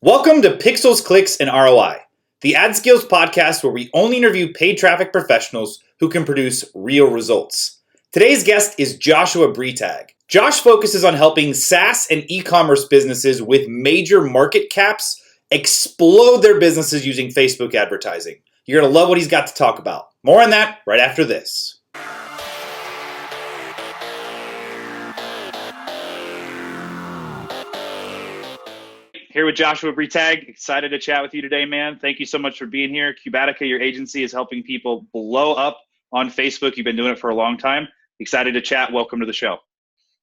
Welcome to Pixels, Clicks, and ROI, the AdSkills podcast where we only interview paid traffic professionals who can produce real results. Today's guest is Joshua Bretag. Josh focuses on helping SaaS and e-commerce businesses with major market caps explode their businesses using Facebook advertising. You're going to love what he's got to talk about. More on that right after this. Here with Joshua Bretag. Excited to chat with you today, man. Thank you so much for being here. Cubatica, your agency, is helping people blow up on Facebook. You've been doing it for a long time. Excited to chat. Welcome to the show.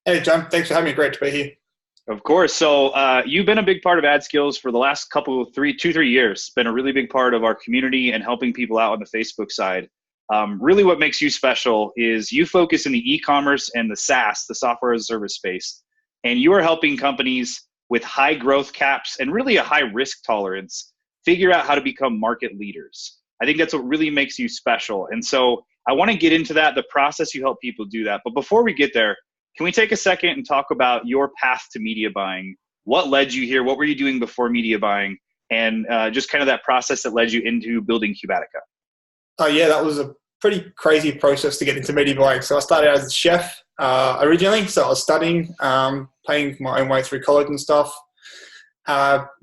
Hey, John. Thanks for having me. Great to be here. Of course. So you've been a big part of AdSkills for the last two, 3 years. Been a really big part of our community and helping people out on the Facebook side. Really what makes you special is you focus in the e-commerce and the SaaS, the software as a service space. And you are helping companies with high growth caps and really a high risk tolerance, figure out how to become market leaders. I think that's what really makes you special. And so I want to get into that, the process you help people do that. But before we get there, can we take a second and talk about your path to media buying? What led you here? What were you doing before media buying? And just kind of that process that led you into building Cubatica. Oh, yeah, that was a pretty crazy process to get into media buying. So I started out as a chef originally. So I was studying, paying my own way through college and stuff.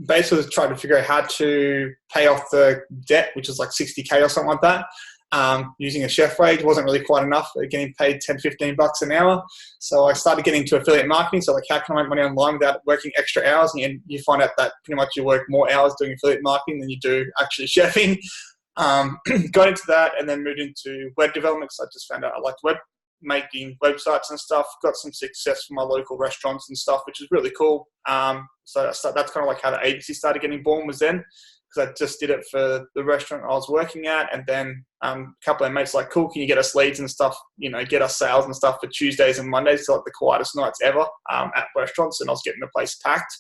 Basically trying to figure out how to pay off the debt, which is like $60K or something like that. Using a chef wage wasn't really quite enough. Getting paid $10-15 an hour. So I started getting into affiliate marketing. So like, how can I make money online without working extra hours? And you find out that pretty much you work more hours doing affiliate marketing than you do actually chefing. Got into that and then moved into web development. So I just found out I liked making websites and stuff. Got some success from my local restaurants and stuff, which is really cool. So that's kind of like how the agency started getting born, was then, because I just did it for the restaurant I was working at. And then a couple of mates like, cool, can you get us leads and stuff, get us sales and stuff for Tuesdays and Mondays, so like the quietest nights ever at restaurants. And I was getting the place packed.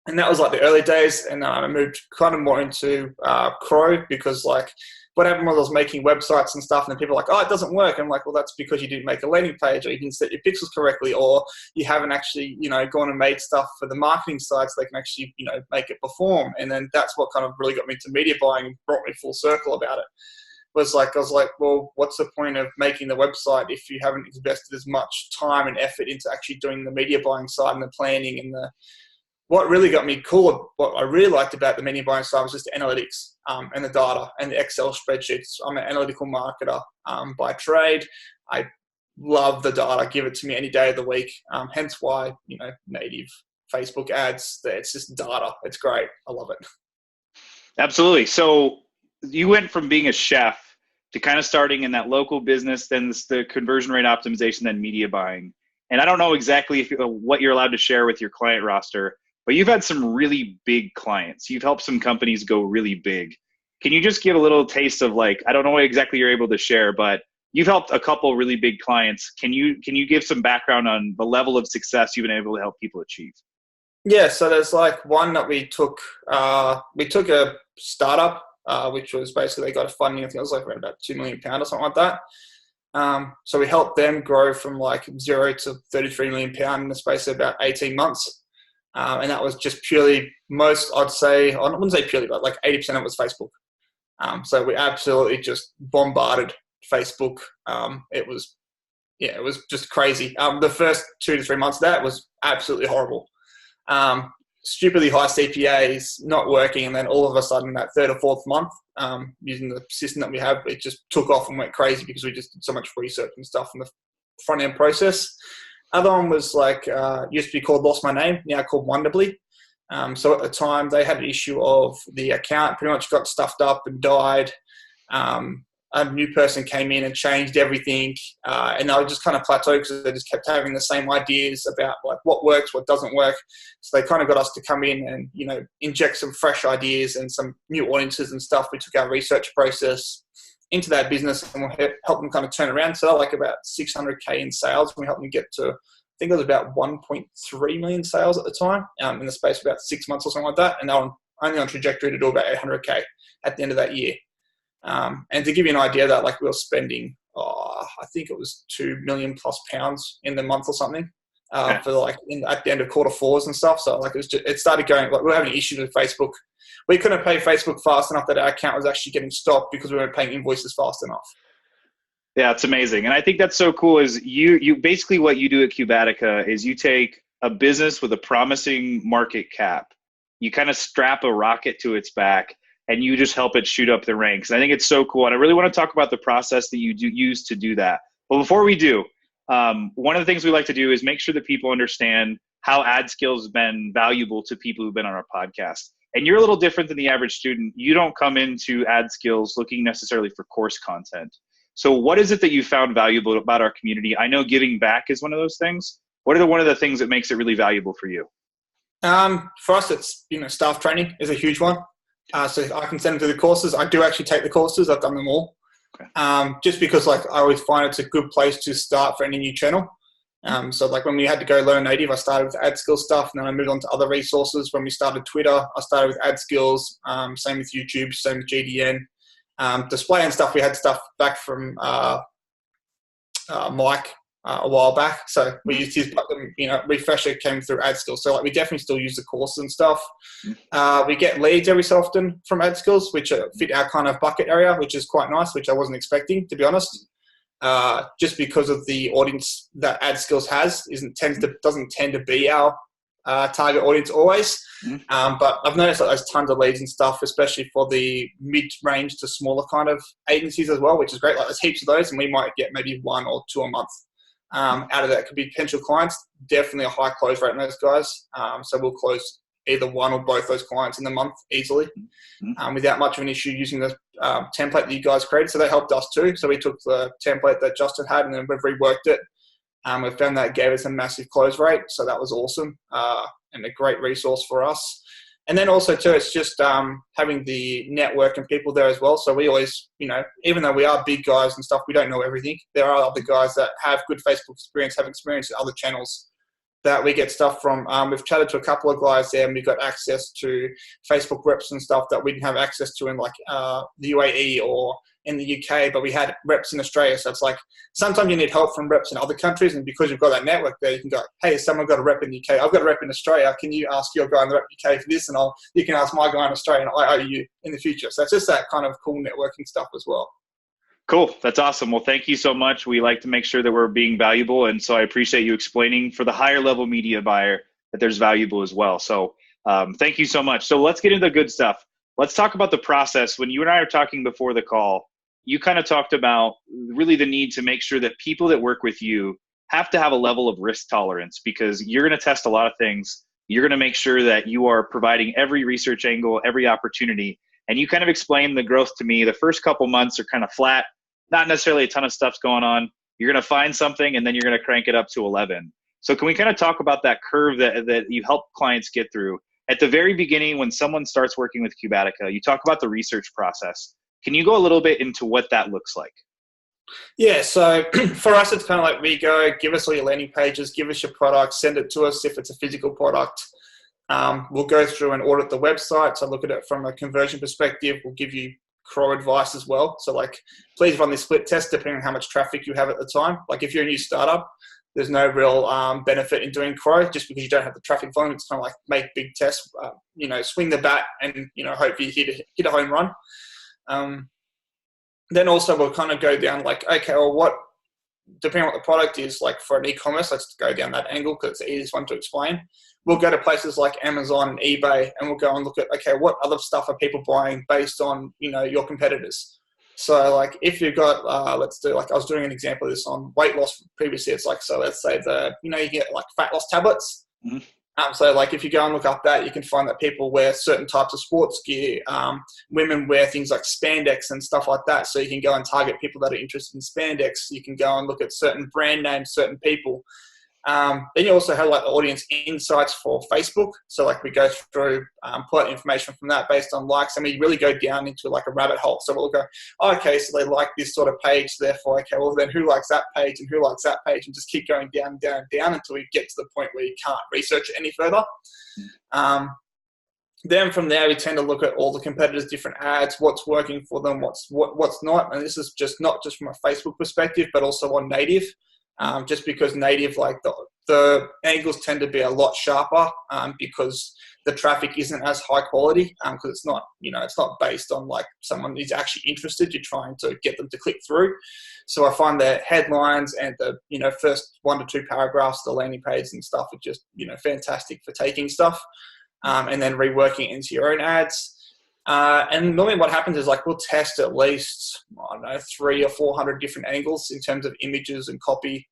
And that was like the early days. And I moved kind of more into Crow, because like what happened was I was making websites and stuff, and then people are like, oh, it doesn't work. I'm like, well, that's because you didn't make a landing page, or you didn't set your pixels correctly, or you haven't actually, gone and made stuff for the marketing side so they can actually, make it perform. And then that's what kind of really got me into media buying and brought me full circle about it. I was like, well, what's the point of making the website if you haven't invested as much time and effort into actually doing the media buying side and the planning and what really got me cool, what I really liked about the media buying side was just the analytics and the data and the Excel spreadsheets. I'm an analytical marketer by trade. I love the data. Give it to me any day of the week. Hence why, native Facebook ads, it's just data. It's great. I love it. Absolutely. So you went from being a chef to kind of starting in that local business, then the conversion rate optimization, then media buying. And I don't know exactly what you're allowed to share with your client roster, but you've had some really big clients. You've helped some companies go really big. Can you just give a little taste of I don't know what exactly you're able to share, but you've helped a couple really big clients. Can you give some background on the level of success you've been able to help people achieve? Yeah, so there's one that we took a startup, which was basically, they got a funding, I think it was around about £2 million or something like that. So we helped them grow from 0 to £33 million in the space of about 18 months. And that was just purely I'd say, I wouldn't say purely, but 80% of it was Facebook. So we absolutely just bombarded Facebook. It was just crazy. The first 2 to 3 months of that was absolutely horrible. Stupidly high CPAs, not working. And then all of a sudden, that third or fourth month, using the system that we have, it just took off and went crazy because we just did so much research and stuff in the front end process. Other one was used to be called Lost My Name, now called Wonderbly. So at the time, they had an issue of the account pretty much got stuffed up and died. A new person came in and changed everything. And they were just kind of plateaued because they just kept having the same ideas about what works, what doesn't work. So they kind of got us to come in and, inject some fresh ideas and some new audiences and stuff. We took our research process into that business and we helped them kind of turn around. So like about $600K in sales. We helped them get to, I think it was about 1.3 million sales at the time, in the space of about 6 months or something like that. And they were only on trajectory to do about 800K at the end of that year. And to give you an idea that we were spending, I think it was £2 million+ in the month or something. Okay. for like at the end of quarter fours and stuff. So like it started going, like we were having issues with Facebook. We couldn't pay Facebook fast enough that our account was actually getting stopped because we weren't paying invoices fast enough. Yeah, it's amazing. And I think that's so cool is you basically what you do at Cubatica is you take a business with a promising market cap, you kind of strap a rocket to its back and you just help it shoot up the ranks. And I think it's so cool. And I really want to talk about the process that you use to do that. But before we do, one of the things we like to do is make sure that people understand how AdSkills has been valuable to people who've been on our podcast. And you're a little different than the average student. You don't come into AdSkills looking necessarily for course content. So what is it that you found valuable about our community? I know giving back is one of those things. What are one of the things that makes it really valuable for you? For us, it's, staff training is a huge one. So I can send them to the courses. I do actually take the courses. I've done them all. Okay. Just because I always find it's a good place to start for any new channel. So when we had to go learn native, I started with AdSkills stuff, and then I moved on to other resources. When we started Twitter, I started with AdSkills, same with YouTube, same with GDN. Display and stuff, we had stuff back from Mike a while back. So we used his refresher came through AdSkills. So we definitely still use the course and stuff. We get leads every so often from AdSkills, which fit our kind of bucket area, which is quite nice, which I wasn't expecting, to be honest. Just because of the audience that AdSkills has doesn't tend to be our target audience always. But I've noticed that there's tons of leads and stuff, especially for the mid-range to smaller kind of agencies as well, which is great. There's heaps of those, and we might get maybe 1 or 2 a month. Out of that could be potential clients. Definitely a high close rate on those guys. So we'll close either one or both those clients in the month easily, without much of an issue using the template that you guys created. So that helped us too. So we took the template that Justin had and then we've reworked it. We found that gave us a massive close rate. So that was awesome and a great resource for us. And then also too, it's just having the network and people there as well. So we always, even though we are big guys and stuff, we don't know everything. There are other guys that have good Facebook experience, have experience in other channels that we get stuff from. We've chatted to a couple of guys there and we've got access to Facebook reps and stuff that we didn't have access to in the UAE or in the UK, but we had reps in Australia. So it's sometimes you need help from reps in other countries, and because you've got that network there, you can go, hey, someone got a rep in the UK. I've got a rep in Australia. Can you ask your guy in the rep UK for this? And you can ask my guy in Australia and I owe you in the future. So it's just that kind of cool networking stuff as well. Cool. That's awesome. Well, thank you so much. We like to make sure that we're being valuable. And so I appreciate you explaining for the higher level media buyer that there's valuable as well. So thank you so much. So let's get into the good stuff. Let's talk about the process. When you and I are talking before the call, you kind of talked about really the need to make sure that people that work with you have to have a level of risk tolerance, because you're going to test a lot of things. You're going to make sure that you are providing every research angle, every opportunity. And you kind of explained the growth to me. The first couple months are kind of flat, not necessarily a ton of stuff's going on. You're going to find something and then you're going to crank it up to 11. So can we kind of talk about that curve that you help clients get through? At the very beginning, when someone starts working with Cubatica, you talk about the research process. Can you go a little bit into what that looks like? Yeah, so for us, it's kind of we go, give us all your landing pages, give us your product, send it to us if it's a physical product. We'll go through and audit the website, so look at it from a conversion perspective. We'll give you CRO advice as well. So please run this split test depending on how much traffic you have at the time. If you're a new startup, there's no real benefit in doing CRO just because you don't have the traffic volume. It's kind of make big tests, swing the bat and, hope you hit a home run. Then also we'll kind of go down okay, well, depending on what the product is, for an e-commerce, let's go down that angle because it's the easiest one to explain. We'll go to places like Amazon and eBay and we'll go and look at, okay, what other stuff are people buying based on, your competitors? So if you've got, let's do, I was doing an example of this on weight loss previously. It's so let's say you get fat loss tablets. Mm-hmm. So if you go and look up that, you can find that people wear certain types of sports gear. Women wear things like spandex and stuff like that. So you can go and target people that are interested in spandex. You can go and look at certain brand names, certain people. Then you also have the audience insights for Facebook. So we go through, pull out information from that based on likes, and we really go down into a rabbit hole. So we'll go, okay, so they like this sort of page, therefore, okay, well then who likes that page and who likes that page, and just keep going down, down, down until we get to the point where you can't research it any further. Then from there, we tend to look at all the competitors' different ads, what's working for them, what's not. And this is not just from a Facebook perspective, but also on native. Just because native, the angles tend to be a lot sharper because the traffic isn't as high quality because it's not, it's not based on like someone who's actually interested. You're trying to get them to click through. So I find the headlines and the, first 1 to 2 paragraphs, the landing page and stuff are just, fantastic for taking stuff and then reworking it into your own ads. And normally what happens is like we'll test at least, 300 or 400 different angles in terms of images and copy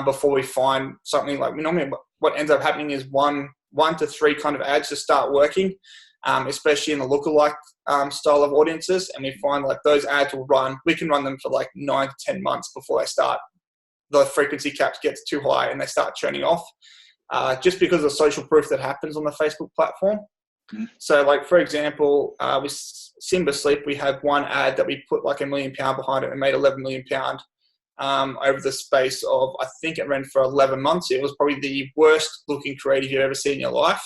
before we find something. Like normally what ends up happening is one to 3 kind of ads to start working, especially in the lookalike style of audiences. And we find like those ads will run, we can run them for like 9 to 10 months before the frequency caps gets too high and they start churning off just because of the social proof that happens on the Facebook platform. Mm-hmm. So like, for example, with Simba Sleep, we had one ad that we put like £1 million behind it and made £11 million over the space of, I think it ran for 11 months. It was probably the worst looking creative you've ever seen in your life.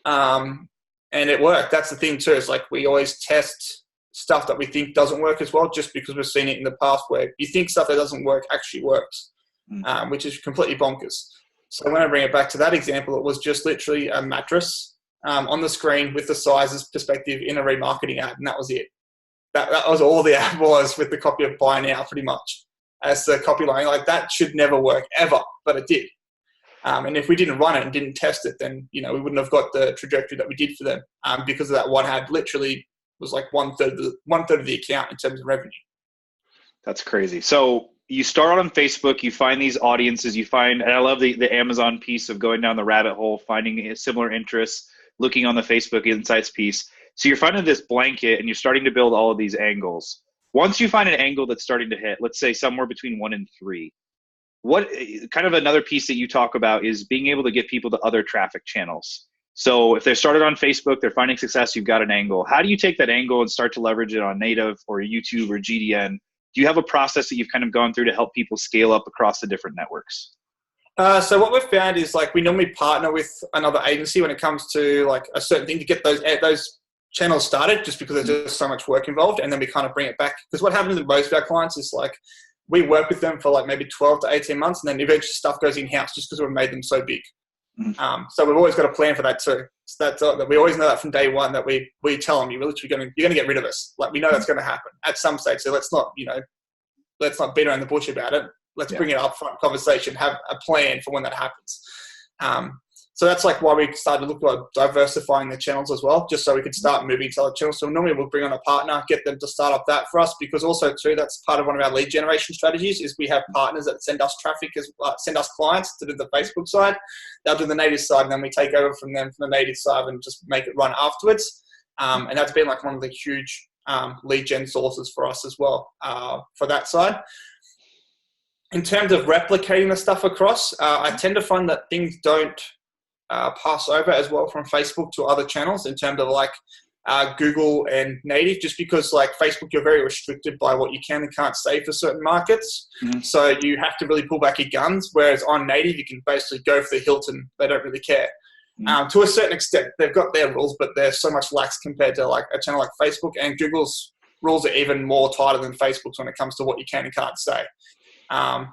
And it worked. That's the thing too. It's like we always test stuff that we think doesn't work as well, just because we've seen it in the past where you think stuff that doesn't work actually works, which is completely bonkers. So when I bring it back to that example, it was just literally a mattress on the screen with the sizes perspective in a remarketing ad, and that was it. That was all the ad was, with the copy of buy now pretty much as the copy line. Like that should never work ever, but it did. And if we didn't run it and didn't test it, then we wouldn't have got the trajectory that we did for them because of that one ad. Literally was like one third of the account in terms of revenue. That's crazy. So you start on Facebook, you find these audiences, and I love the Amazon piece of going down the rabbit hole, finding similar interests, looking on the Facebook Insights piece. So you're finding this blanket and you're starting to build all of these angles. Once you find an angle that's starting to hit, let's say somewhere between 1 and 3, what kind of another piece that you talk about is being able to get people to other traffic channels. So if they're started on Facebook, they're finding success, you've got an angle. How do you take that angle and start to leverage it on native or YouTube or GDN? Do you have a process that you've kind of gone through to help people scale up across the different networks? So what we've found is like we normally partner with another agency when it comes to like a certain thing to get those channels started, just because there's just so much work involved, and then we kind of bring it back. Because what happens with most of our clients is like we work with them for like maybe 12 to 18 months, and then eventually stuff goes in-house just because we've made them so big. So we've always got a plan for that too. So that we always know that from day one, that we tell them you're going to get rid of us. Like we know that's going to happen at some stage. So let's not beat around the bush about it. Let's bring it up front conversation, have a plan for when that happens. So that's like why we started to look at diversifying the channels as well, just so we could start moving to other channels. So normally we'll bring on a partner, get them to start up that for us, because also too, that's part of one of our lead generation strategies is we have partners that send us traffic, send us clients to do the Facebook side. They'll do the native side, and then we take over from them from the native side and just make it run afterwards. And that's been like one of the huge lead gen sources for us as well for that side. In terms of replicating the stuff across, I tend to find that things don't pass over as well from Facebook to other channels in terms of like Google and native, just because like Facebook, you're very restricted by what you can and can't say for certain markets. So you have to really pull back your guns, whereas on native, you can basically go for the Hilton. They don't really care. To a certain extent, they've got their rules, but they're so much lax compared to like a channel like Facebook, and Google's rules are even more tighter than Facebook's when it comes to what you can and can't say.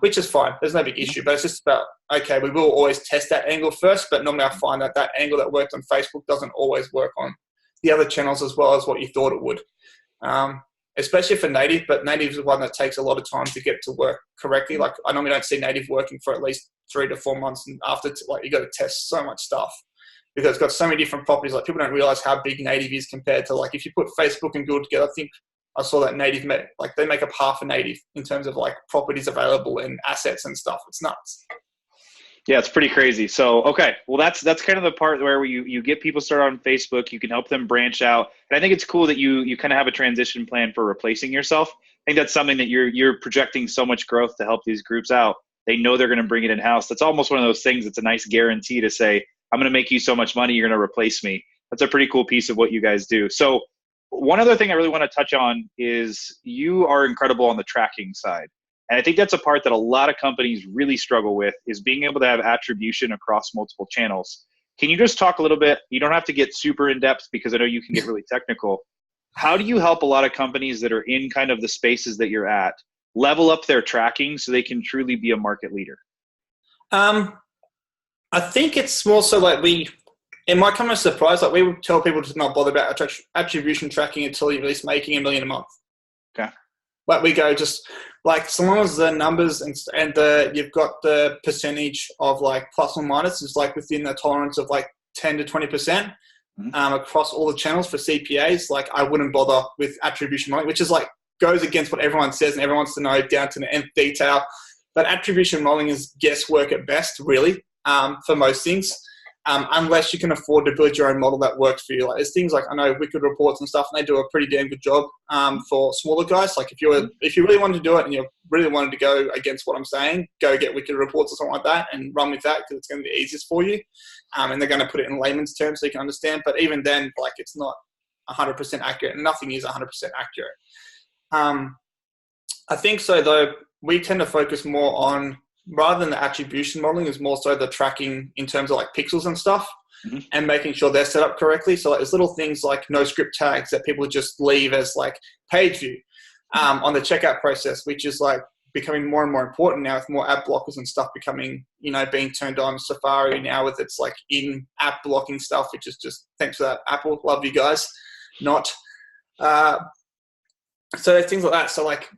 Which is fine. There's no big issue, but it's just about, okay, we will always test that angle first, but normally I find that angle that worked on Facebook doesn't always work on the other channels as well as what you thought it would. Especially for native, but native is one that takes a lot of time to get to work correctly. Like I normally don't see native working for at least 3 to 4 months, and after like you got to test so much stuff because it's got so many different properties. Like people don't realize how big native is compared to like if you put Facebook and Google together. I think I saw that native like they make up half a native in terms of like properties available and assets and stuff. It's nuts. Yeah, it's pretty crazy. So, okay. Well, that's kind of the part where you get people started on Facebook, you can help them branch out. And I think it's cool that you kind of have a transition plan for replacing yourself. I think that's something that you're projecting so much growth to help these groups out. They know they're going to bring it in-house. That's almost one of those things. It's a nice guarantee to say, I'm going to make you so much money, you're going to replace me. That's a pretty cool piece of what you guys do. So one other thing I really want to touch on is you are incredible on the tracking side. And I think that's a part that a lot of companies really struggle with, is being able to have attribution across multiple channels. Can you just talk a little bit? You don't have to get super in depth because I know you can get really technical. How do you help a lot of companies that are in kind of the spaces that you're at level up their tracking so they can truly be a market leader? I think it's more so like it might come as a surprise. Like we would tell people to not bother about attribution tracking until you're at least making $1 million a month. Okay. Like we go just like so long as the numbers and you've got the percentage of like plus or minus is like within the tolerance of like 10 to 20% across all the channels for CPAs. Like I wouldn't bother with attribution modeling, which is like goes against what everyone says and everyone wants to know down to the nth detail. But attribution modeling is guesswork at best, really, for most things. Unless you can afford to build your own model that works for you. Like there's things like I know Wicked Reports and stuff, and they do a pretty damn good job for smaller guys. Like if you really wanted to do it and you really wanted to go against what I'm saying, go get Wicked Reports or something like that and run with that because it's going to be easiest for you. And they're going to put it in layman's terms so you can understand. But even then, like it's not 100% accurate, and nothing is 100% accurate. I think so though. We tend to focus more on, rather than the attribution modeling, is more so the tracking in terms of like pixels and stuff and making sure they're set up correctly. So like there's little things like no script tags that people just leave as like page view on the checkout process, which is like becoming more and more important now with more ad blockers and stuff becoming, being turned on. Safari now with its like in app blocking stuff, which is just, thanks for that, Apple. Love you guys. Not. So things like that. So like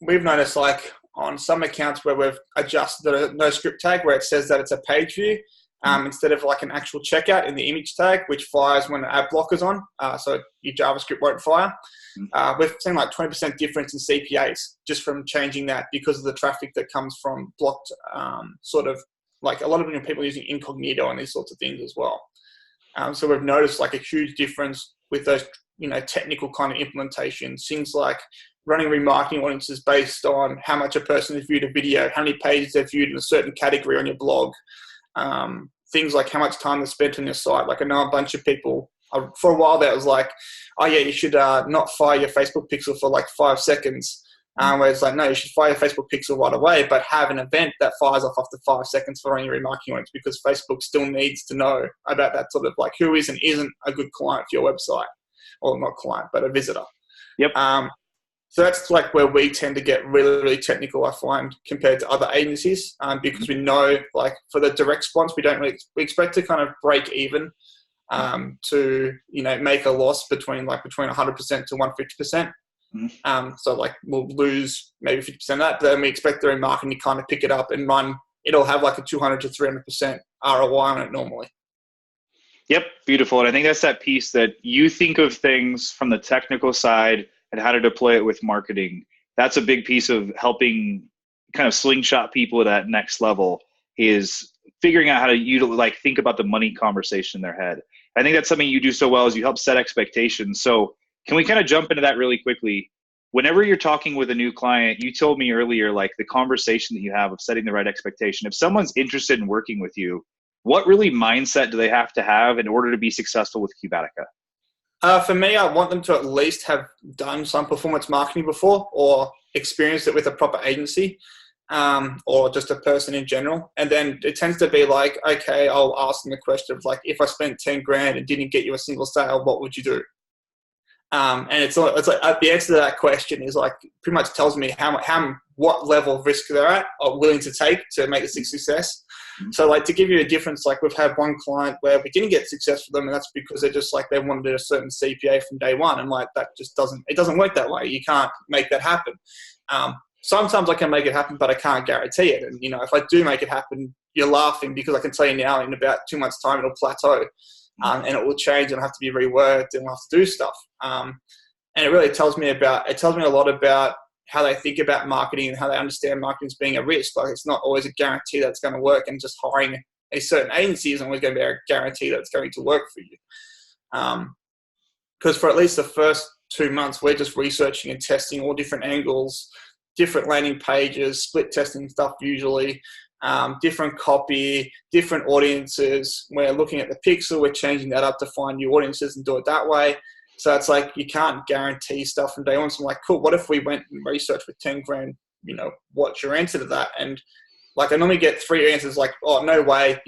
we've noticed like, on some accounts where we've adjusted the no script tag where it says that it's a page view instead of like an actual checkout in the image tag, which fires when the ad blocker's on. So your JavaScript won't fire. We've seen like 20% difference in CPAs just from changing that because of the traffic that comes from blocked sort of like a lot of people using incognito and these sorts of things as well. So we've noticed like a huge difference with those, technical kind of implementations, things like running remarketing audiences based on how much a person has viewed a video, how many pages they've viewed in a certain category on your blog, things like how much time they spent on your site. Like I know a bunch of people, for a while that was like, oh yeah, you should not fire your Facebook pixel for like 5 seconds. Where it's like, no, you should fire your Facebook pixel right away, but have an event that fires off after 5 seconds for running your remarketing audience because Facebook still needs to know about that sort of like who is and isn't a good client for your website. Or not client, but a visitor. Yep. So that's like where we tend to get really, really technical, I find, compared to other agencies, because we know, like, for the direct response, we we expect to kind of break even to, make a loss between 100% to 150%. So, like, we'll lose maybe 50% of that, but then we expect the remarketing to kind of pick it up and run. It'll have like a 200 to 300% ROI on it normally. Yep, beautiful. And I think that's that piece that you think of things from the technical side and how to deploy it with marketing. That's a big piece of helping kind of slingshot people at that next level is figuring out how to think about the money conversation in their head. I think that's something you do so well is you help set expectations. So can we kind of jump into that really quickly? Whenever you're talking with a new client, you told me earlier, like the conversation that you have of setting the right expectation. If someone's interested in working with you, what really mindset do they have to have in order to be successful with Cubatica? For me, I want them to at least have done some performance marketing before or experienced it with a proper agency or just a person in general. And then it tends to be like, okay, I'll ask them the question of like, if I spent 10 grand and didn't get you a single sale, what would you do? And it's like the answer to that question is like pretty much tells me what level of risk they're at or willing to take to make this a success. So like to give you a difference, like we've had one client where we didn't get success for them, and that's because they're just like they wanted a certain CPA from day one, and like that just doesn't work that way. You can't make that happen. Sometimes I can make it happen, but I can't guarantee it. And if I do make it happen, you're laughing because I can tell you now in about 2 months' time it'll plateau. And it will change and have to be reworked and we'll have to do stuff. And it really tells me a lot about how they think about marketing and how they understand marketing as being a risk. Like it's not always a guarantee that it's going to work, and just hiring a certain agency isn't always going to be a guarantee that it's going to work for you. Because for at least the first 2 months, we're just researching and testing all different angles, different landing pages, split testing stuff usually. Different copy, different audiences. We're looking at the pixel, we're changing that up to find new audiences and do it that way. So it's like you can't guarantee stuff from day one. So I'm like, cool, what if we went and researched with 10 grand, what's your answer to that? And like I normally get 3 answers like, oh, no way,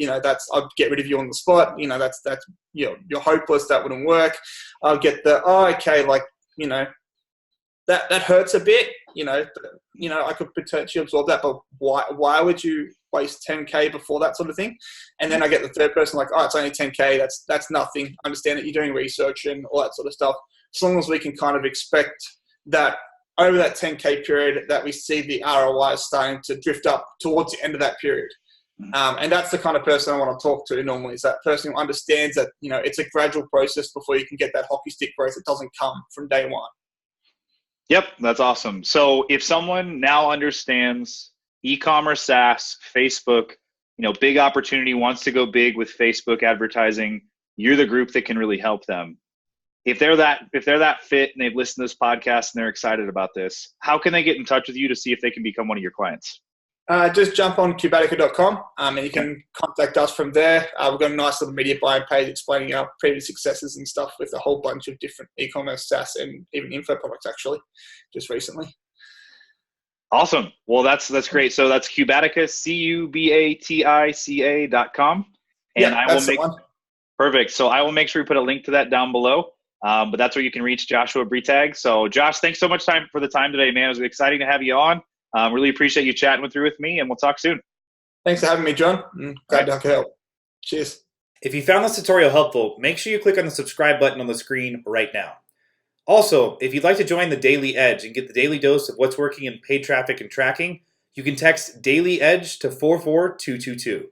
I'll get rid of you on the spot. That's you're hopeless, that wouldn't work. I'll get the, oh, okay, like, that hurts a bit. I could potentially absorb that, but why would you waste 10K before that sort of thing? And then I get the third person like, oh, it's only 10K. That's nothing. I understand that you're doing research and all that sort of stuff. As long as we can kind of expect that over that 10K period that we see the ROI starting to drift up towards the end of that period. And that's the kind of person I want to talk to normally, is that person who understands that, it's a gradual process before you can get that hockey stick growth. It doesn't come from day one. Yep, that's awesome. So if someone now understands e-commerce SaaS, Facebook, big opportunity, wants to go big with Facebook advertising, you're the group that can really help them. If they're that fit and they've listened to this podcast and they're excited about this, how can they get in touch with you to see if they can become one of your clients? Just jump on cubatica.com and you can contact us from there. We've got a nice little media buying page explaining our previous successes and stuff with a whole bunch of different e-commerce SaaS and even info products actually, just recently. Awesome. Well, that's great. So that's Cubatica, CUBATICA.com. And yeah, that's the one. Perfect. So I will make sure we put a link to that down below. But that's where you can reach Joshua Bretag. So Josh, thanks so much for the time today, man. It was exciting to have you on. Really appreciate you chatting with me, and we'll talk soon. Thanks for having me, John. Glad I could help. Cheers. If you found this tutorial helpful, make sure you click on the subscribe button on the screen right now. Also, if you'd like to join the Daily Edge and get the daily dose of what's working in paid traffic and tracking, you can text Daily Edge to 44222.